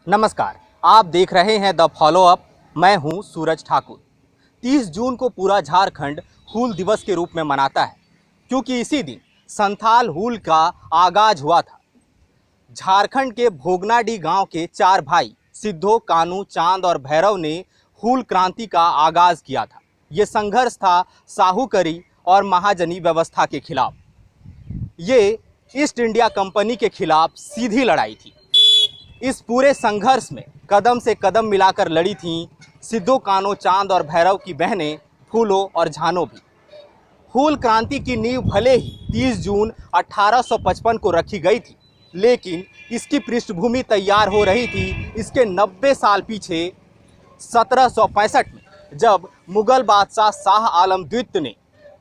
नमस्कार, आप देख रहे हैं द फॉलो अप। मैं हूं सूरज ठाकुर। 30 जून को पूरा झारखंड हूल दिवस के रूप में मनाता है, क्योंकि इसी दिन संथाल हूल का आगाज हुआ था। झारखंड के भोगनाडीह गांव के 4 भाई सिद्धो, कानू, चांद और भैरव ने हूल क्रांति का आगाज किया था। ये संघर्ष था साहूकरी और महाजनी व्यवस्था के खिलाफ। ये ईस्ट इंडिया कंपनी के खिलाफ सीधी लड़ाई थी। इस पूरे संघर्ष में कदम से कदम मिलाकर लड़ी थीं सिद्धो, कानो, चांद और भैरव की बहनें फूलो और झानो भी। हूल क्रांति की नींव भले ही 30 जून 1855 को रखी गई थी, लेकिन इसकी पृष्ठभूमि तैयार हो रही थी इसके 90 साल पीछे 1765 में, जब मुगल बादशाह शाह आलम द्वितीय ने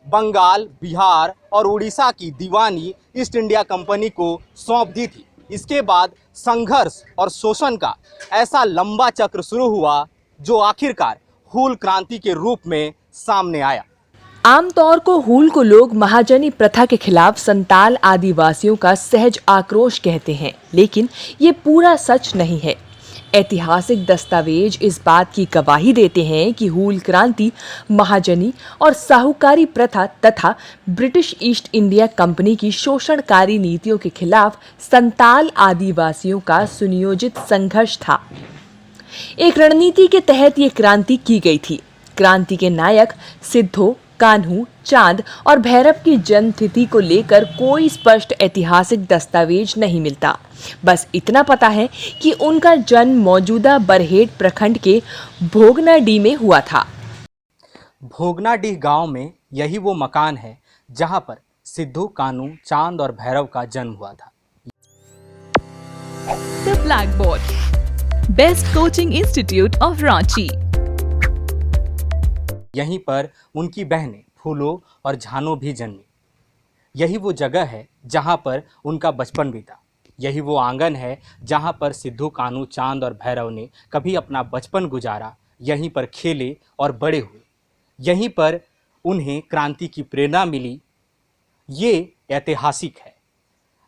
बंगाल, बिहार और उड़ीसा की दीवानी ईस्ट इंडिया कंपनी को सौंप दी थी। इसके बाद संघर्ष और शोषण का ऐसा लंबा चक्र शुरू हुआ जो आखिरकार हूल क्रांति के रूप में सामने आया। आमतौर को हूल को लोग महाजनी प्रथा के खिलाफ संताल आदिवासियों का सहज आक्रोश कहते हैं, लेकिन ये पूरा सच नहीं है। ऐतिहासिक दस्तावेज इस बात की गवाही देते हैं कि हूल क्रांति महाजनी और साहूकारी प्रथा तथा ब्रिटिश ईस्ट इंडिया कंपनी की शोषणकारी नीतियों के खिलाफ संताल आदिवासियों का सुनियोजित संघर्ष था। एक रणनीति के तहत ये क्रांति की गई थी। क्रांति के नायक सिद्धो, कान्हू, चांद और भैरव की जन्म तिथि को लेकर कोई स्पष्ट ऐतिहासिक दस्तावेज नहीं मिलता। बस इतना पता है कि उनका जन्म मौजूदा बरहेट प्रखंड के भोगनाडीह में हुआ था। भोगनाडीह गांव में यही वो मकान है जहां पर सिद्धू, कानू, चांद और भैरव का जन्म हुआ था। The Blackboard, Best Coaching Institute of Ranchi। यहीं पर उनकी बहनें फूलो और झानो भी जन्मी। यही वो जगह है जहां पर उनका बचपन बीता। यही वो आंगन है जहां पर सिद्धू, कानू, चांद और भैरव ने कभी अपना बचपन गुजारा। यहीं पर खेले और बड़े हुए। यहीं पर उन्हें क्रांति की प्रेरणा मिली। ये ऐतिहासिक है।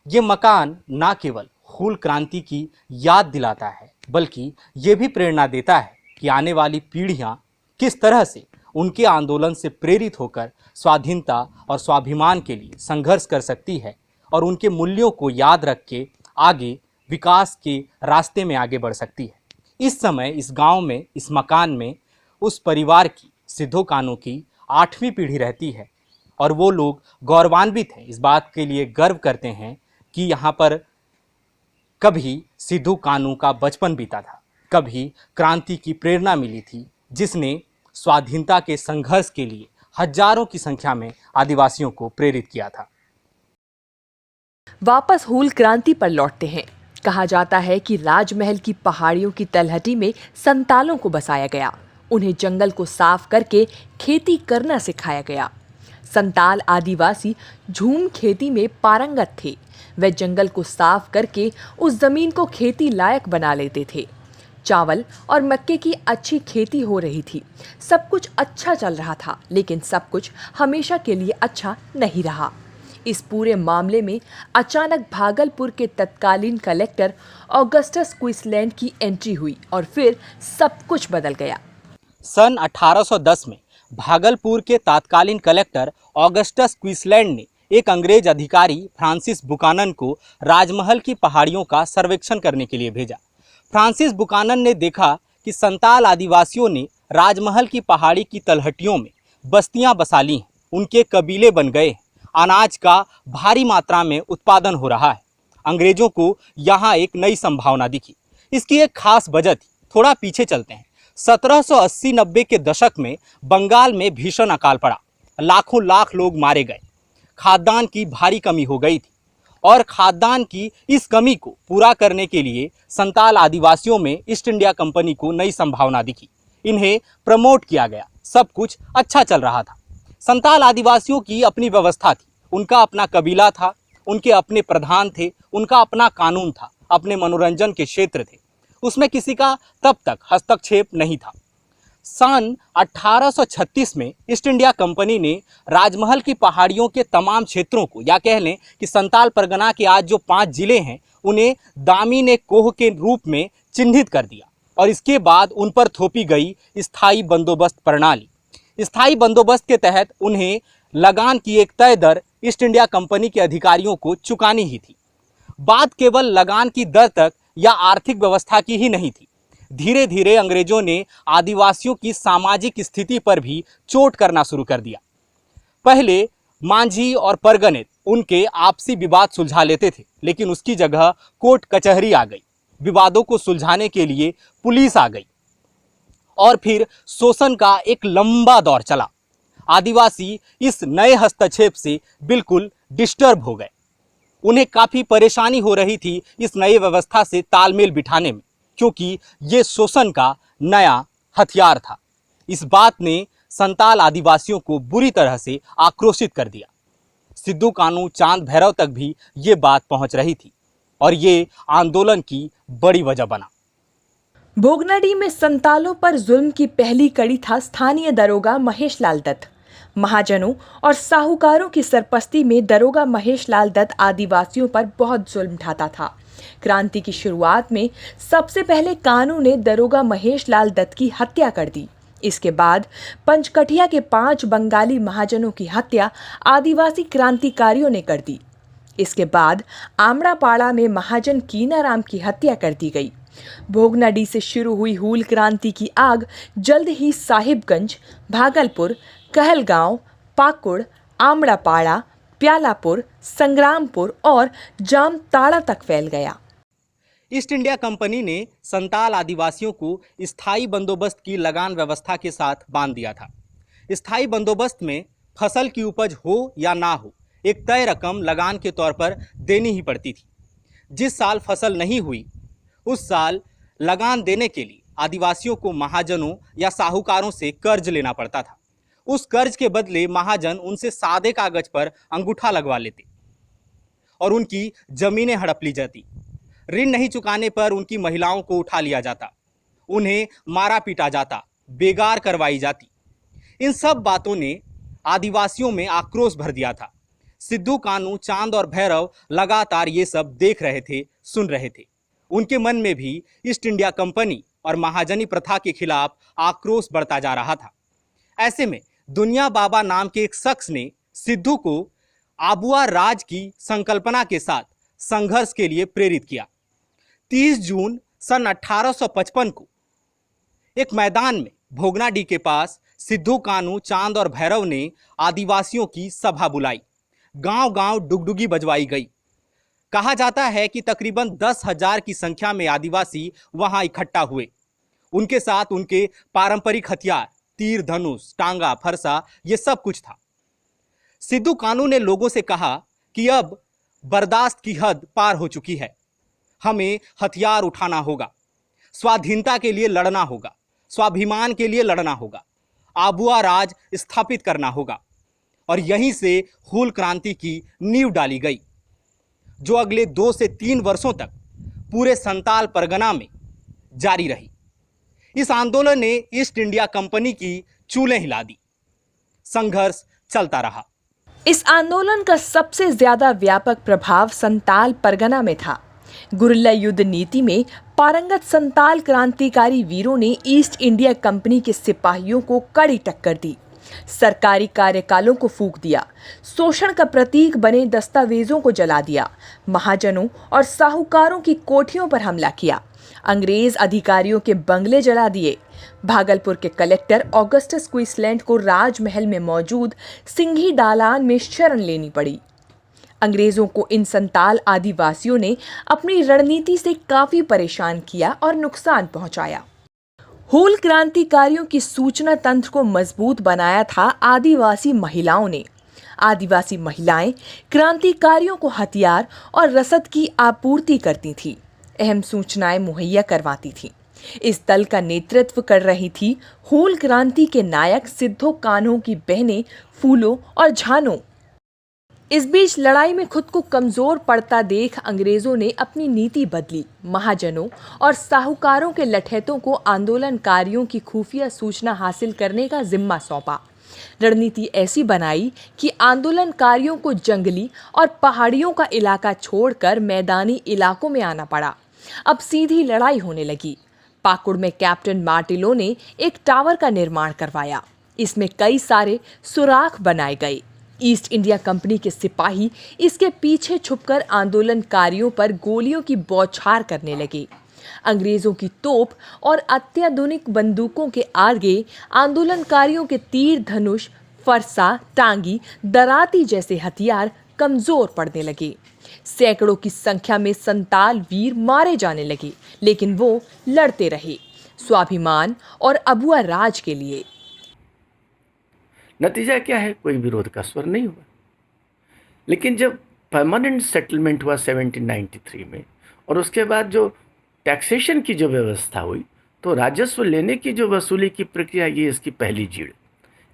ये मकान ना केवल हूल क्रांति की याद दिलाता है, बल्कि ये भी प्रेरणा देता है कि आने वाली पीढ़ियां किस तरह से उनके आंदोलन से प्रेरित होकर स्वाधीनता और स्वाभिमान के लिए संघर्ष कर सकती है और उनके मूल्यों को याद रख के आगे विकास के रास्ते में आगे बढ़ सकती है। इस समय इस गांव में, इस मकान में उस परिवार की, सिद्धो कानू की 8वीं पीढ़ी रहती है और वो लोग गौरवान्वित हैं, इस बात के लिए गर्व करते हैं कि यहाँ पर कभी सिद्धू कानू का बचपन बीता था, कभी क्रांति की प्रेरणा मिली थी, जिसने स्वाधीनता के संघर्ष के लिए हजारों की संख्या में आदिवासियों को प्रेरित किया था। वापस हूल क्रांति पर लौटते हैं। कहा जाता है कि राजमहल की पहाड़ियों की तलहटी में संतालों को बसाया गया। उन्हें जंगल को साफ करके खेती करना सिखाया गया। संताल आदिवासी झूम खेती में पारंगत थे। वे जंगल को साफ करके उस जमीन को खेती लायक बना लेते थे। चावल और मक्के की अच्छी खेती हो रही थी। सब कुछ अच्छा चल रहा था, लेकिन सब कुछ हमेशा के लिए अच्छा नहीं रहा। इस पूरे मामले में अचानक भागलपुर के तत्कालीन कलेक्टर ऑगस्टस क्विसलैंड की एंट्री हुई और फिर सब कुछ बदल गया। सन 1810 में भागलपुर के तत्कालीन कलेक्टर ऑगस्टस क्विसलैंड ने एक अंग्रेज अधिकारी फ्रांसिस बुकानन को राजमहल की पहाड़ियों का सर्वेक्षण करने के लिए भेजा। फ्रांसिस बुकानन ने देखा कि संताल आदिवासियों ने राजमहल की पहाड़ी की तलहटियों में बस्तियां बसा ली हैं, उनके कबीले बन गए हैं, अनाज का भारी मात्रा में उत्पादन हो रहा है। अंग्रेजों को यहाँ एक नई संभावना दिखी। इसकी एक खास वजह थी। थोड़ा पीछे चलते हैं। 1780-90 के दशक में बंगाल में भीषण अकाल पड़ा। लाखों लाख लोग मारे गए। खाद्यान्न की भारी कमी हो गई थी और खाद्यान्न की इस कमी को पूरा करने के लिए संताल आदिवासियों में ईस्ट इंडिया कंपनी को नई संभावना दिखी। इन्हें प्रमोट किया गया। सब कुछ अच्छा चल रहा था। संताल आदिवासियों की अपनी व्यवस्था थी, उनका अपना कबीला था, उनके अपने प्रधान थे, उनका अपना कानून था, अपने मनोरंजन के क्षेत्र थे। उसमें किसी का तब तक हस्तक्षेप नहीं था। सन 1836 में ईस्ट इंडिया कंपनी ने राजमहल की पहाड़ियों के तमाम क्षेत्रों को, या कह लें कि संताल परगना के आज जो 5 जिले हैं, उन्हें दामिन कोह के रूप में चिन्हित कर दिया और इसके बाद उन पर थोपी गई स्थायी बंदोबस्त प्रणाली। स्थायी बंदोबस्त के तहत उन्हें लगान की एक तय दर ईस्ट इंडिया कंपनी के अधिकारियों को चुकानी ही थी। बात केवल लगान की दर तक या आर्थिक व्यवस्था की ही नहीं थी। धीरे धीरे अंग्रेजों ने आदिवासियों की सामाजिक स्थिति पर भी चोट करना शुरू कर दिया। पहले मांझी और परगने उनके आपसी विवाद सुलझा लेते थे, लेकिन उसकी जगह कोर्ट कचहरी आ गई। विवादों को सुलझाने के लिए पुलिस आ गई और फिर शोषण का एक लंबा दौर चला। आदिवासी इस नए हस्तक्षेप से बिल्कुल डिस्टर्ब हो गए। उन्हें काफ़ी परेशानी हो रही थी इस नई व्यवस्था से तालमेल बिठाने में, क्योंकि ये शोषण का नया हथियार था। इस बात ने संताल आदिवासियों को बुरी तरह से आक्रोशित कर दिया। सिद्धू कान्हू चांद भैरव तक भी ये बात पहुंच रही थी और ये आंदोलन की बड़ी वजह बना। भोगनाडीह में संतालों पर जुल्म की पहली कड़ी था स्थानीय दरोगा महेश लाल दत्त। महाजनों और साहूकारों की सरपस्ती में दरोगा महेश लाल दत्त आदिवासियों पर बहुत जुल्म ढाता था। क्रांति की शुरुआत में सबसे पहले कानून ने दरोगा महेश लाल दत्त की हत्या कर दी। इसके बाद पंचकठिया के 5 बंगाली महाजनों की हत्या आदिवासी क्रांतिकारियों ने कर दी। इसके बाद आमड़ापाड़ा में महाजन कीनाराम की हत्या कर दी गई। भोगनाडीह से शुरू हुई हूल क्रांति की आग जल्द ही साहिबगंज, भागलपुर, कहलगांव, पाकुड़, आमड़ापाड़ा, प्यालापुर, संग्रामपुर और जामताड़ा तक फैल गया। ईस्ट इंडिया कंपनी ने संताल आदिवासियों को स्थायी बंदोबस्त की लगान व्यवस्था के साथ बांध दिया था। स्थायी बंदोबस्त में फसल की उपज हो या ना हो, एक तय रकम लगान के तौर पर देनी ही पड़ती थी। जिस साल फसल नहीं हुई उस साल लगान देने के लिए आदिवासियों को महाजनों या साहूकारों से कर्ज लेना पड़ता था। उस कर्ज के बदले महाजन उनसे सादे कागज पर अंगूठा लगवा लेते और उनकी जमीनें हड़प ली जाती। ऋण नहीं चुकाने पर उनकी महिलाओं को उठा लिया जाता, उन्हें मारा पीटा जाता, बेगार करवाई जाती। इन सब बातों ने आदिवासियों में आक्रोश भर दिया था। सिद्धू कान्हू, चांद और भैरव लगातार ये सब देख रहे थे, सुन रहे थे। उनके मन में भी ईस्ट इंडिया कंपनी और महाजनी प्रथा के खिलाफ आक्रोश बढ़ता जा रहा था। ऐसे में दुनिया बाबा नाम के एक शख्स ने सिद्धू को आबुआ राज की संकल्पना के साथ संघर्ष के लिए प्रेरित किया। 30 जून सन 1855 को एक मैदान में भोगनाडीह के पास सिद्धू कान्हू, चांद और भैरव ने आदिवासियों की सभा बुलाई। गांव-गांव डुगडुगी बजवाई गई। कहा जाता है कि तकरीबन 10,000 की संख्या में आदिवासी वहां इकट्ठा हुए। उनके साथ उनके पारंपरिक हथियार, तीर धनुष, टांगा, फरसा, ये सब कुछ था। सिद्धू कान्हू ने लोगों से कहा कि अब बर्दाश्त की हद पार हो चुकी है, हमें हथियार उठाना होगा, स्वाधीनता के लिए लड़ना होगा, स्वाभिमान के लिए लड़ना होगा, आबुआ राज स्थापित करना होगा। और यहीं से हूल क्रांति की नींव डाली गई, जो अगले 2 से 3 वर्षों तक पूरे संताल परगना में जारी रही। इस आंदोलन ने ईस्ट इंडिया कंपनी की चूलें हिला दी। संघर्ष चलता रहा। इस आंदोलन का सबसे ज्यादा व्यापक प्रभाव संताल परगना में था। गुरिल्ला युद्ध नीति में पारंगत संताल क्रांतिकारी वीरों ने ईस्ट इंडिया कंपनी के सिपाहियों को कड़ी टक्कर दी, सरकारी कार्यकालों को फूंक दिया, शोषण का प्रतीक बने दस्तावेजों को जला दिया, महाजनों और साहूकारों की कोठियों पर हमला किया, अंग्रेज अधिकारियों के बंगले जला दिए। भागलपुर के कलेक्टर ऑगस्टस क्वींसलैंड को राजमहल में मौजूद सिंघी दालान में शरण लेनी पड़ी। अंग्रेजों को इन संताल आदिवासियों ने अपनी रणनीति से काफी परेशान किया और नुकसान पहुंचाया। हूल क्रांतिकारियों की सूचना तंत्र को मजबूत बनाया था आदिवासी महिलाओं ने। आदिवासी महिलाएं क्रांतिकारियों को हथियार और रसद की आपूर्ति करती थीं, अहम सूचनाएं मुहैया करवाती थीं। इस दल का नेतृत्व कर रही थी हूल क्रांति के नायक सिद्धू कान्हू की बहनें फूलो और झानो। इस बीच लड़ाई में खुद को कमजोर पड़ता देख अंग्रेजों ने अपनी नीति बदली। महाजनों और साहूकारों के लठैतों को आंदोलनकारियों की खुफिया सूचना हासिल करने का जिम्मा सौंपा। रणनीति ऐसी बनाई कि आंदोलनकारियों को जंगली और पहाड़ियों का इलाका छोड़कर मैदानी इलाकों में आना पड़ा। अब सीधी लड़ाई होने लगी। पाकुड़ में कैप्टन मार्टिलो ने एक टावर का निर्माण करवाया। इसमें कई सारे सुराख बनाए गए। ईस्ट इंडिया कंपनी के सिपाही इसके पीछे छुपकर आंदोलनकारियों पर गोलियों की बौछार करने लगे। अंग्रेजों की तोप और अत्याधुनिक बंदूकों के आगे आंदोलनकारियों के तीर धनुष, फरसा, टांगी, दराती जैसे हथियार कमजोर पड़ने लगे। सैकड़ों की संख्या में संताल वीर मारे जाने लगे, लेकिन वो लड़ते रहे स्वाभिमान और अबुआ राज के लिए। नतीजा क्या है? कोई विरोध का स्वर नहीं हुआ। लेकिन जब परमानेंट सेटलमेंट हुआ 1793 में, और उसके बाद जो टैक्सेशन की जो व्यवस्था हुई, तो राजस्व लेने की जो वसूली की प्रक्रिया, ये इसकी पहली जीड़,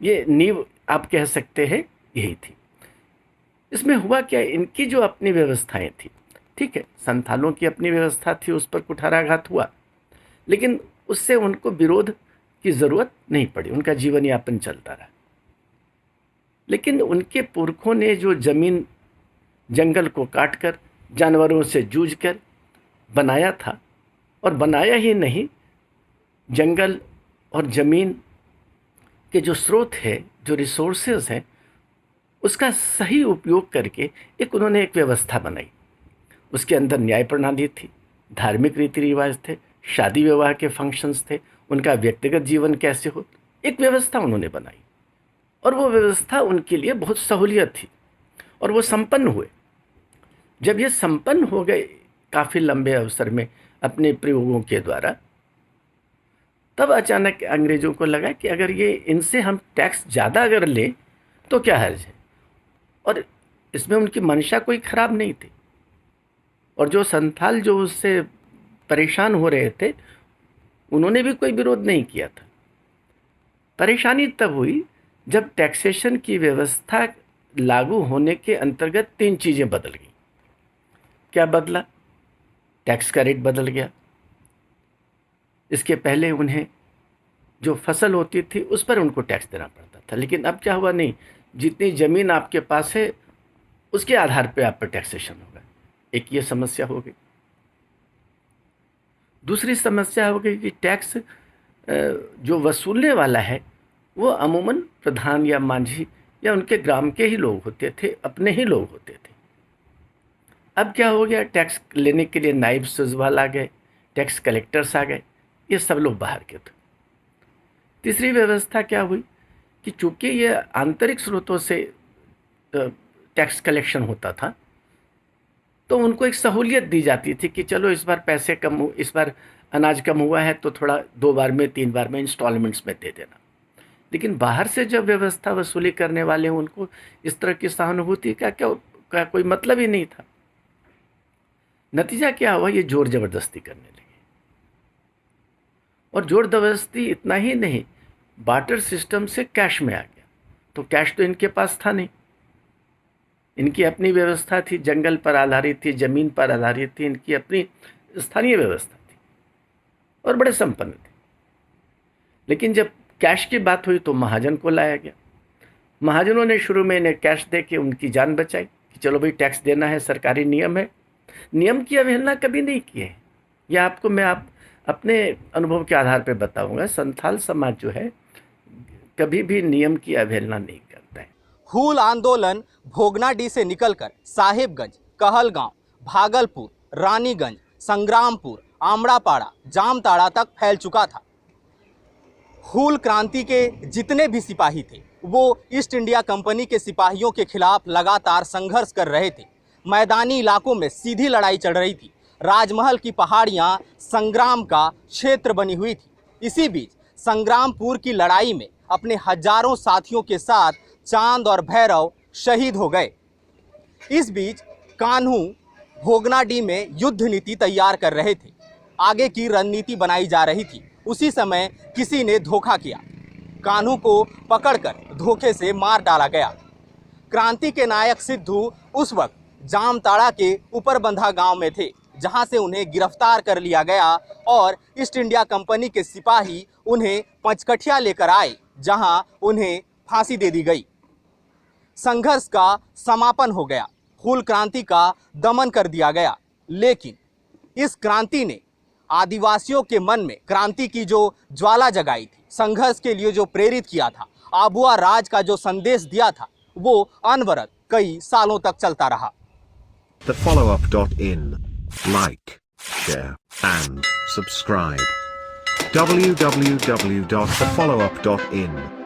ये नींव आप कह सकते हैं यही थी। इसमें हुआ क्या, इनकी जो अपनी व्यवस्थाएं थी, ठीक है, संथालों की अपनी व्यवस्था थी, उस पर कुठाराघात हुआ, लेकिन उससे उनको विरोध की ज़रूरत नहीं पड़ी, उनका जीवन यापन चलता रहा। लेकिन उनके पुरखों ने जो ज़मीन जंगल को काटकर जानवरों से जूझकर बनाया था, और बनाया ही नहीं, जंगल और ज़मीन के जो स्रोत है, जो रिसोर्सेज हैं, उसका सही उपयोग करके उन्होंने एक व्यवस्था बनाई। उसके अंदर न्याय प्रणाली थी, धार्मिक रीति रिवाज थे, शादी विवाह के फंक्शंस थे, उनका व्यक्तिगत जीवन कैसे हो, एक व्यवस्था उन्होंने बनाई। और वो व्यवस्था उनके लिए बहुत सहूलियत थी, और वो संपन्न हुए। जब ये संपन्न हो गए काफ़ी लंबे अवसर में अपने प्रयोगों के द्वारा, तब अचानक अंग्रेज़ों को लगा कि अगर ये इनसे हम टैक्स ज़्यादा अगर लें तो क्या हर्ज है। और इसमें उनकी मंशा कोई ख़राब नहीं थी, और जो संथाल जो उससे परेशान हो रहे थे, उन्होंने भी कोई विरोध नहीं किया था। परेशानी तब हुई जब टैक्सेशन की व्यवस्था लागू होने के अंतर्गत 3 चीज़ें बदल गई। क्या बदला? टैक्स का रेट बदल गया। इसके पहले उन्हें जो फसल होती थी उस पर उनको टैक्स देना पड़ता था, लेकिन अब क्या हुआ, नहीं, जितनी ज़मीन आपके पास है उसके आधार पे आप पर टैक्सेशन होगा। एक ये समस्या हो गई। दूसरी समस्या हो गई कि टैक्स जो वसूलने वाला है वो अमूमन प्रधान या मांझी या उनके ग्राम के ही लोग होते थे, अपने ही लोग होते थे। अब क्या हो गया, टैक्स लेने के लिए नायब सजवाल आ गए, टैक्स कलेक्टर्स आ गए, ये सब लोग बाहर के थे। तीसरी व्यवस्था क्या हुई कि चूँकि ये आंतरिक स्रोतों से टैक्स कलेक्शन होता था, तो उनको एक सहूलियत दी जाती थी कि चलो इस बार पैसे कम हो, इस बार अनाज कम हुआ है तो थोड़ा 2 बार में 3 बार में इंस्टॉलमेंट्स में दे देना। लेकिन बाहर से जब व्यवस्था वसूली करने वाले हैं, उनको इस तरह की सहानुभूति का कोई मतलब ही नहीं था। नतीजा क्या हुआ, ये जोर ज़बरदस्ती करने लगे। और जोर ज़बरदस्ती इतना ही नहीं, बार्टर सिस्टम से कैश में आ गया। तो कैश तो इनके पास था नहीं, इनकी अपनी व्यवस्था थी, जंगल पर आधारित थी, ज़मीन पर आधारित थी, इनकी अपनी स्थानीय व्यवस्था थी और बड़े संपन्न थे। लेकिन जब कैश की बात हुई तो महाजन को लाया गया। महाजनों ने शुरू में इन्हें कैश दे के उनकी जान बचाई कि चलो भाई टैक्स देना है, सरकारी नियम है। नियम की अवहेलना कभी नहीं की है। यह आपको मैं अपने अनुभव के आधार पर बताऊंगा। संथाल समाज जो है कभी भी नियम की अवहेलना नहीं करता है। हूल आंदोलन भोगनाडीह से निकलकर साहेबगंज, कहलगांव, भागलपुर, रानीगंज, संग्रामपुर, आमड़ापाड़ा, जामताड़ा तक फैल चुका था। हूल क्रांति के जितने भी सिपाही थे वो ईस्ट इंडिया कंपनी के सिपाहियों के खिलाफ लगातार संघर्ष कर रहे थे। मैदानी इलाकों में सीधी लड़ाई चल रही थी। राजमहल की पहाड़ियां संग्राम का क्षेत्र बनी हुई थी। इसी बीच संग्रामपुर की लड़ाई में अपने हजारों साथियों के साथ चांद और भैरव शहीद हो गए। इस बीच कान्हू भोगनाडीह में युद्ध नीति तैयार कर रहे थे। आगे की रणनीति बनाई जा रही थी। उसी समय किसी ने धोखा किया। कान्हू को पकड़कर धोखे से मार डाला गया। क्रांति के नायक सिद्धू उस वक्त जामताड़ा के ऊपरबंधा गांव में थे, जहां से उन्हें गिरफ्तार कर लिया गया और ईस्ट इंडिया कंपनी के सिपाही उन्हें पंचकठिया लेकर आए, जहां उन्हें फांसी दे दी गई। संघर्ष का समापन हो गया। हूल क्रांति का दमन कर दिया गया। लेकिन इस क्रांति ने आदिवासियों के मन में क्रांति की जो ज्वाला जगाई थी, संघर्ष के लिए जो प्रेरित किया था, आबुआ राज का जो संदेश दिया था, वो अनवरत कई सालों तक चलता रहा। thefollowup.in. Like, share, and subscribe. www.thefollowup.in